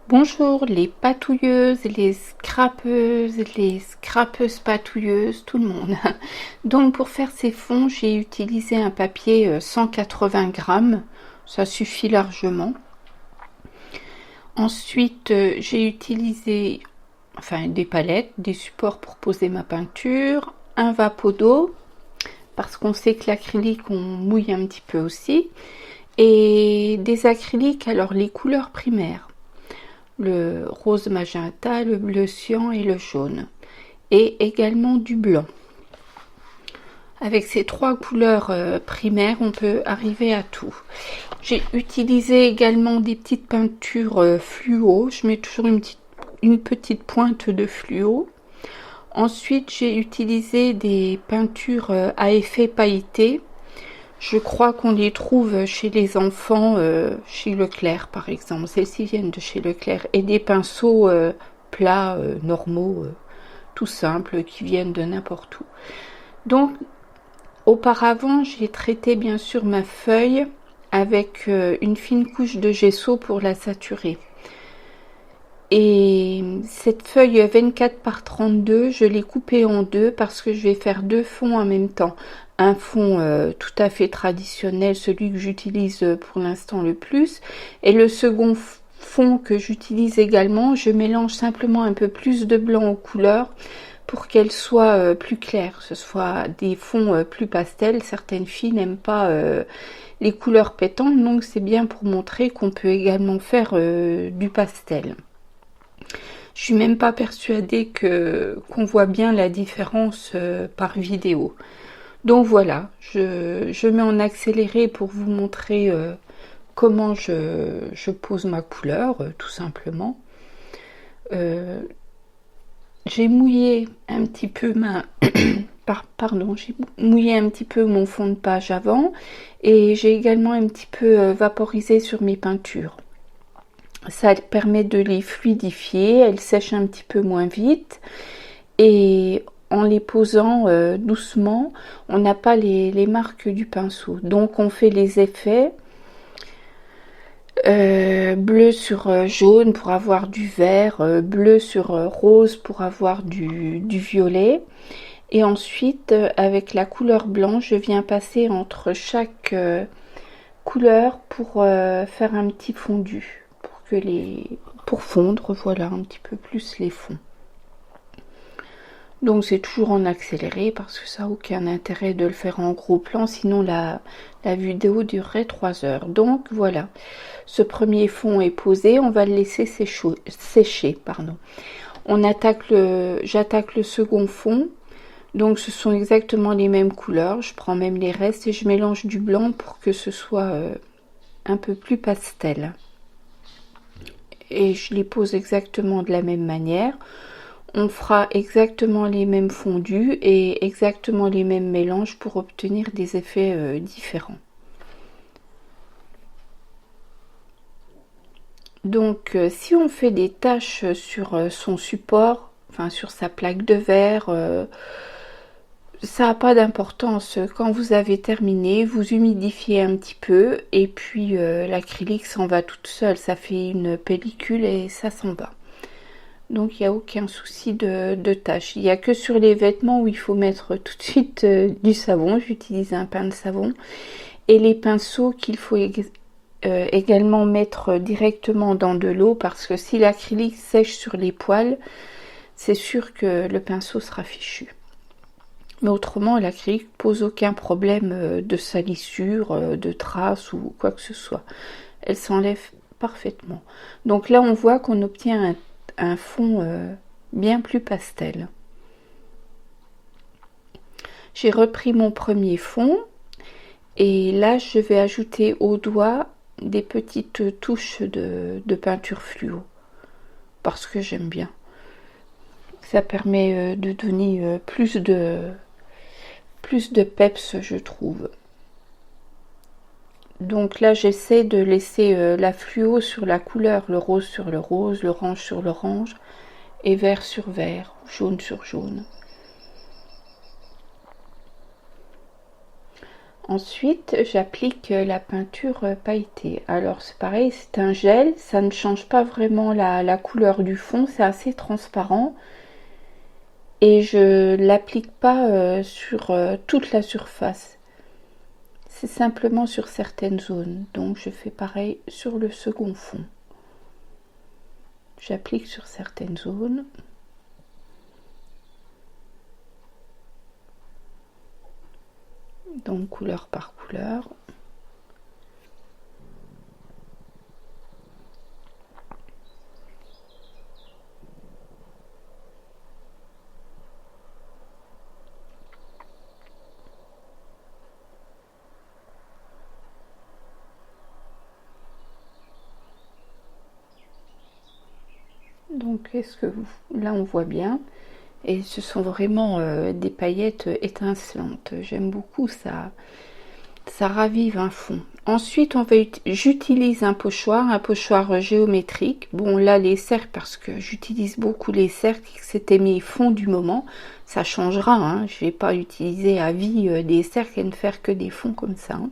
Bonjour les patouilleuses, les scrapeuses patouilleuses, tout le monde. Donc pour faire ces fonds, j'ai utilisé un papier 180 grammes, ça suffit largement. Ensuite, j'ai utilisé des palettes, des supports pour poser ma peinture, un vapeau d'eau, parce qu'on sait que l'acrylique on mouille un petit peu aussi, et des acryliques, alors les couleurs primaires. Le rose magenta, le bleu cyan et le jaune. Et également du blanc. Avec ces trois couleurs primaires, on peut arriver à tout. J'ai utilisé également des petites peintures fluo. Je mets toujours une petite pointe de fluo. Ensuite, j'ai utilisé des peintures à effet pailleté. Je crois qu'on les trouve chez les enfants, chez Leclerc par exemple. Celles-ci viennent de chez Leclerc. Et des pinceaux plats, normaux, tout simples, qui viennent de n'importe où. Donc, auparavant, j'ai traité bien sûr ma feuille avec une fine couche de gesso pour la saturer. Et cette feuille 24 par 32, je l'ai coupée en deux parce que je vais faire deux fonds en même temps. Un fond tout à fait traditionnel, celui que j'utilise pour l'instant le plus. Et le second fond que j'utilise également, je mélange simplement un peu plus de blanc aux couleurs pour qu'elles soient plus claires. Ce soit des fonds plus pastels. Certaines filles n'aiment pas les couleurs pétantes, donc c'est bien pour montrer qu'on peut également faire du pastel. Je suis même pas persuadée qu'on voit bien la différence par vidéo. Donc voilà, je mets en accéléré pour vous montrer comment je pose ma couleur, tout simplement. J'ai mouillé un petit peu j'ai mouillé un petit peu mon fond de page avant et j'ai également un petit peu vaporisé sur mes peintures. Ça permet de les fluidifier, elles sèchent un petit peu moins vite et en les posant doucement, on n'a pas les marques du pinceau. Donc on fait les effets bleu sur jaune pour avoir du vert, bleu sur rose pour avoir du violet. Et ensuite, avec la couleur blanche, je viens passer entre chaque couleur pour faire un petit fondu. Pour fondre, voilà, un petit peu plus les fonds. Donc c'est toujours en accéléré parce que ça n'a aucun intérêt de le faire en gros plan, sinon la vidéo durerait 3 heures. Donc voilà, ce premier fond est posé, on va le laisser sécher. J'attaque le second fond, donc ce sont exactement les mêmes couleurs, je prends même les restes et je mélange du blanc pour que ce soit un peu plus pastel. Et je les pose exactement de la même manière. On fera exactement les mêmes fondus et exactement les mêmes mélanges pour obtenir des effets différents. Donc si on fait des taches sur son support, enfin sur sa plaque de verre, ça n'a pas d'importance. Quand vous avez terminé, vous humidifiez un petit peu et puis l'acrylique s'en va toute seule. Ça fait une pellicule et ça s'en va. Donc il n'y a aucun souci de tâche. Il n'y a que sur les vêtements où il faut mettre tout de suite du savon. J'utilise un pain de savon. Et les pinceaux qu'il faut également mettre directement dans de l'eau parce que si l'acrylique sèche sur les poils, c'est sûr que le pinceau sera fichu. Mais autrement, l'acrylique pose aucun problème de salissure, de traces ou quoi que ce soit. Elle s'enlève parfaitement. Donc là, on voit qu'on obtient un fond bien plus pastel. J'ai repris mon premier fond et là je vais ajouter au doigt des petites touches de peinture fluo parce que j'aime bien. Ça permet de donner plus de peps, je trouve. Donc là j'essaie de laisser la fluo sur la couleur, le rose sur le rose, l'orange sur l'orange et vert sur vert, jaune sur jaune. Ensuite, j'applique la peinture pailletée. Alors c'est pareil, c'est un gel, ça ne change pas vraiment la couleur du fond, c'est assez transparent. Et je l'applique pas sur toute la surface. C'est simplement sur certaines zones. Donc je fais pareil sur le second fond. J'applique sur certaines zones. Donc couleur par couleur. Donc est-ce que là on voit bien, et ce sont vraiment des paillettes étincelantes. J'aime beaucoup ça. Ça ravive un fond. Ensuite, j'utilise un pochoir géométrique. Bon, là, les cercles, parce que j'utilise beaucoup les cercles, c'était mes fonds du moment. Ça changera, hein. Je vais pas utiliser à vie des cercles et ne faire que des fonds comme ça, hein.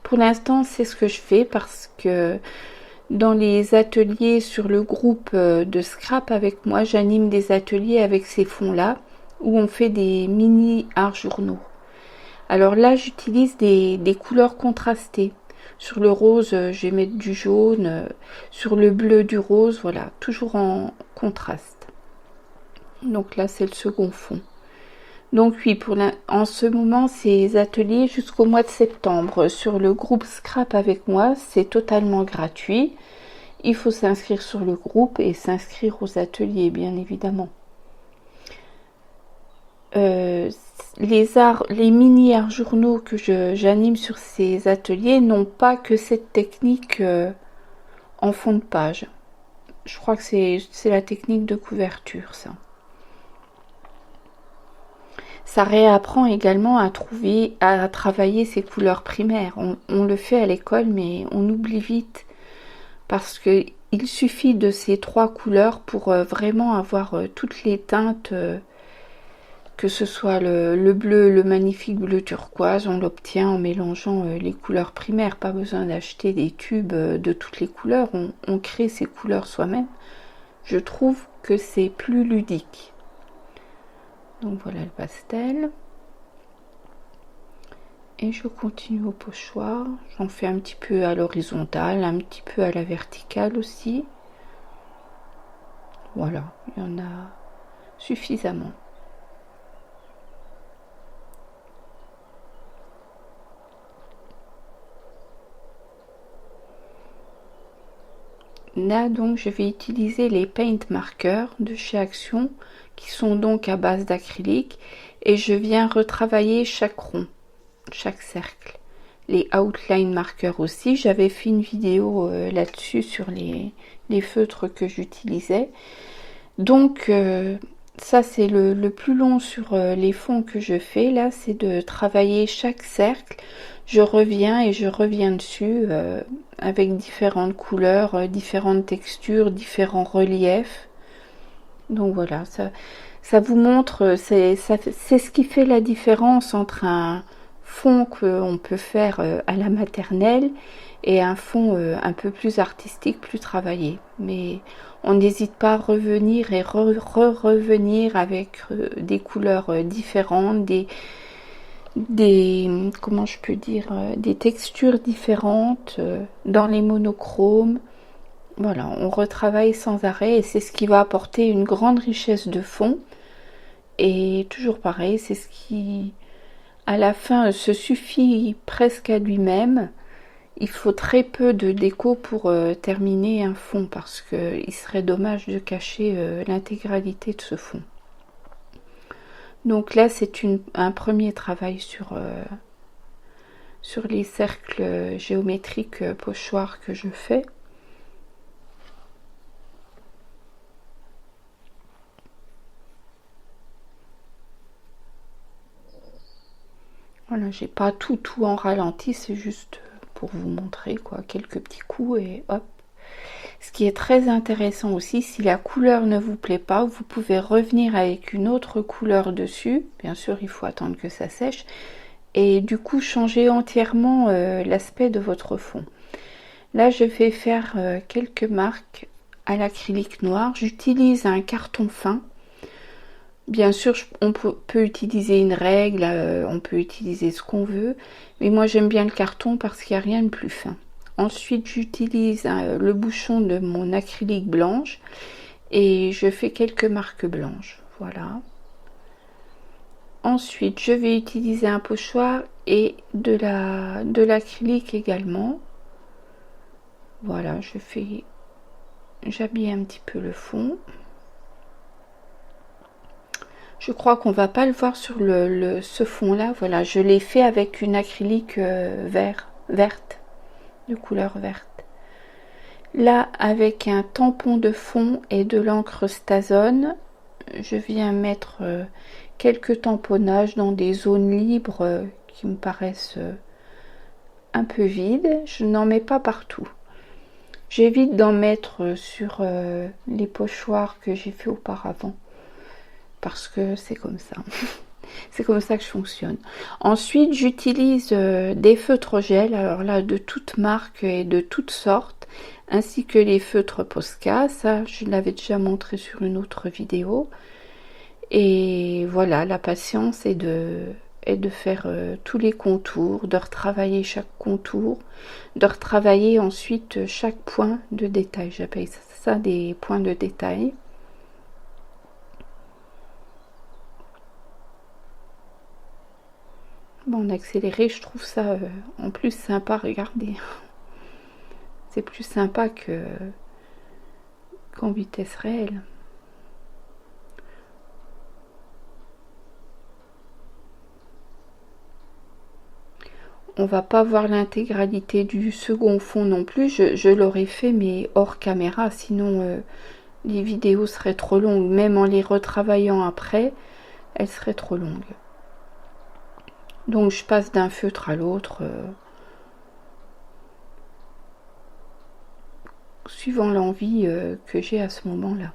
Pour l'instant, c'est ce que je fais parce que dans les ateliers sur le groupe de scrap avec moi, j'anime des ateliers avec ces fonds-là où on fait des mini art journaux. Alors là, j'utilise des couleurs contrastées. Sur le rose, je vais mettre du jaune. Sur le bleu, du rose. Voilà, toujours en contraste. Donc là, c'est le second fond. Donc oui, en ce moment, ces ateliers jusqu'au mois de septembre. Sur le groupe Scrap avec moi, c'est totalement gratuit. Il faut s'inscrire sur le groupe et s'inscrire aux ateliers, bien évidemment. Les mini art journaux que j'anime sur ces ateliers n'ont pas que cette technique en fond de page. Je crois que c'est la technique de couverture, ça. Ça réapprend également à travailler ses couleurs primaires. On le fait à l'école, mais on oublie vite parce que il suffit de ces 3 couleurs pour vraiment avoir toutes les teintes. Que ce soit le bleu, le magnifique bleu turquoise, on l'obtient en mélangeant les couleurs primaires. Pas besoin d'acheter des tubes de toutes les couleurs. On crée ces couleurs soi-même. Je trouve que c'est plus ludique. Donc voilà le pastel. Et je continue au pochoir. J'en fais un petit peu à l'horizontale, un petit peu à la verticale aussi. Voilà, il y en a suffisamment. Là donc je vais utiliser les paint markers de chez Action qui sont donc à base d'acrylique et je viens retravailler chaque rond, chaque cercle. Les outline markers aussi, j'avais fait une vidéo là-dessus sur les feutres que j'utilisais. Donc ça c'est le plus long sur les fonds que je fais là, c'est de travailler chaque cercle. Je reviens et je reviens dessus avec différentes couleurs, différentes textures, différents reliefs. Donc voilà, ça vous montre, c'est ce qui fait la différence entre un fond qu'on peut faire à la maternelle et un fond un peu plus artistique, plus travaillé. Mais on n'hésite pas à revenir et revenir avec des couleurs différentes, comment je peux dire, des textures différentes dans les monochromes. Voilà, on retravaille sans arrêt et c'est ce qui va apporter une grande richesse de fond. Et toujours pareil, c'est ce qui, à la fin, se suffit presque à lui-même. Il faut très peu de déco pour terminer un fond parce qu'il serait dommage de cacher l'intégralité de ce fond. Donc là, c'est un premier travail sur les cercles géométriques pochoirs que je fais. Voilà, j'ai pas tout en ralenti, c'est juste pour vous montrer quoi, quelques petits coups et hop. Ce qui est très intéressant aussi, si la couleur ne vous plaît pas, vous pouvez revenir avec une autre couleur dessus. Bien sûr, il faut attendre que ça sèche. et du coup changer entièrement l'aspect de votre fond. Là, je vais faire quelques marques à l'acrylique noir. J'utilise un carton fin. Bien sûr, on peut utiliser une règle, on peut utiliser ce qu'on veut, mais moi j'aime bien le carton parce qu'il n'y a rien de plus fin. Ensuite, j'utilise le bouchon de mon acrylique blanche et je fais quelques marques blanches. Voilà. Ensuite, je vais utiliser un pochoir et de l'acrylique également. Voilà, j'habille un petit peu le fond. Je crois qu'on va pas le voir sur ce fond là. Voilà, je l'ai fait avec une acrylique verte, de couleur verte. Là, avec un tampon de fond et de l'encre Stazone, je viens mettre quelques tamponnages dans des zones libres qui me paraissent un peu vides. Je n'en mets pas partout. J'évite d'en mettre sur les pochoirs que j'ai fait auparavant. Parce que c'est comme ça. C'est comme ça que je fonctionne. Ensuite, j'utilise des feutres gel, alors là, de toutes marques et de toutes sortes, ainsi que les feutres Posca. Ça, je l'avais déjà montré sur une autre vidéo. Et voilà, la patience est de faire tous les contours, de retravailler chaque contour, de retravailler ensuite chaque point de détail. J'appelle ça des points de détail. Bon, en accéléré, je trouve ça en plus sympa, regardez. C'est plus sympa qu'en vitesse réelle. On va pas voir l'intégralité du second fond non plus. Je l'aurais fait, mais hors caméra, sinon les vidéos seraient trop longues. Même en les retravaillant après, elles seraient trop longues. Donc je passe d'un feutre à l'autre, suivant l'envie que j'ai à ce moment-là.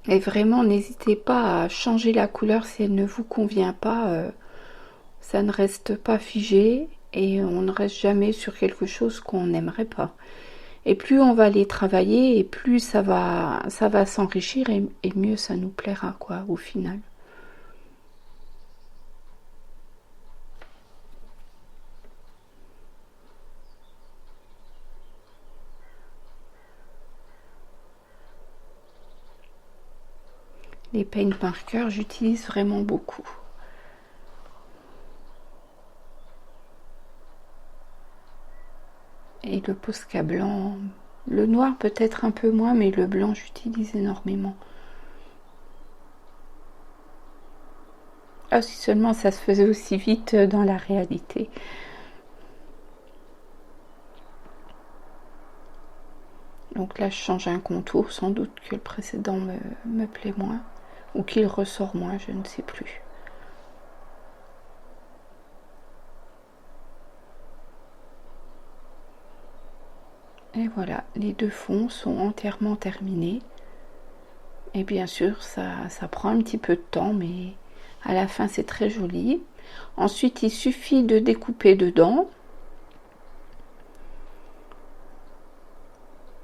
Et vraiment, n'hésitez pas à changer la couleur si elle ne vous convient pas. Ça ne reste pas figé et on ne reste jamais sur quelque chose qu'on n'aimerait pas. Et plus on va les travailler et plus ça va s'enrichir et mieux ça nous plaira quoi au final. Les paint markers, j'utilise vraiment beaucoup. Et le Posca blanc, le noir peut-être un peu moins, mais le blanc j'utilise énormément. Ah, si seulement ça se faisait aussi vite dans la réalité. Donc là je change un contour, sans doute que le précédent me plaît moins, ou qu'il ressort moins, je ne sais plus. Et voilà, les deux fonds sont entièrement terminés. Et bien sûr, ça prend un petit peu de temps, mais à la fin, c'est très joli. Ensuite, il suffit de découper dedans.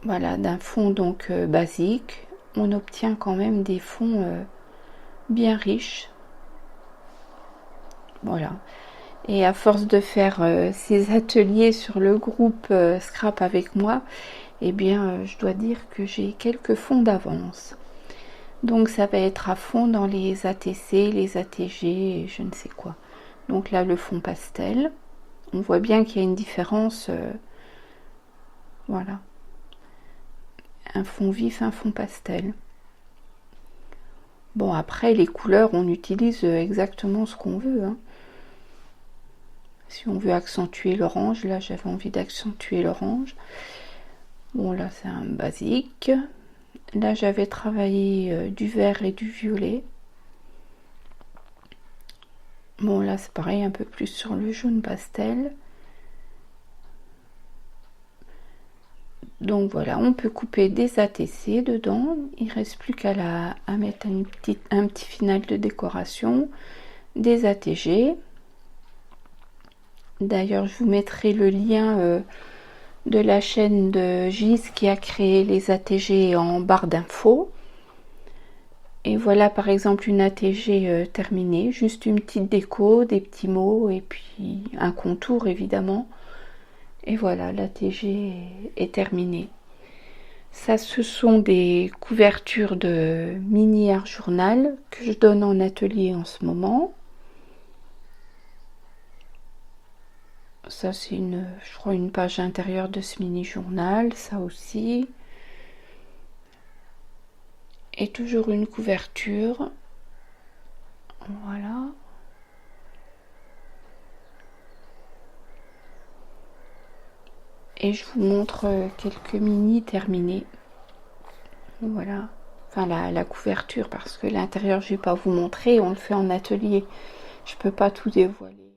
Voilà, d'un fond donc basique, on obtient quand même des fonds bien riches. Voilà. Et à force de faire ces ateliers sur le groupe Scrap avec moi, eh bien, je dois dire que j'ai quelques fonds d'avance. Donc, ça va être à fond dans les ATC, les ATG et je ne sais quoi. Donc là, le fond pastel. On voit bien qu'il y a une différence. Voilà. Un fond vif, un fond pastel. Bon, après, les couleurs, on utilise exactement ce qu'on veut. Hein. Si on veut accentuer l'orange, là j'avais envie d'accentuer l'orange. Bon là c'est un basique. Là j'avais travaillé du vert et du violet. Bon là c'est pareil, un peu plus sur le jaune pastel. Donc voilà, on peut couper des ATC dedans. Il reste plus qu'à mettre un petit final de décoration, des ATG. D'ailleurs, je vous mettrai le lien de la chaîne de Gis qui a créé les ATG en barre d'infos. Et voilà par exemple une ATG terminée, juste une petite déco, des petits mots et puis un contour évidemment. Et voilà, l'ATG est terminée. Ça, ce sont des couvertures de mini art journal que je donne en atelier en ce moment. Ça, c'est je crois, une page intérieure de ce mini journal, ça aussi. Et toujours une couverture. Voilà. Et je vous montre quelques mini terminés. Voilà. Enfin, la couverture, parce que l'intérieur, je vais pas vous montrer. On le fait en atelier. Je peux pas tout dévoiler.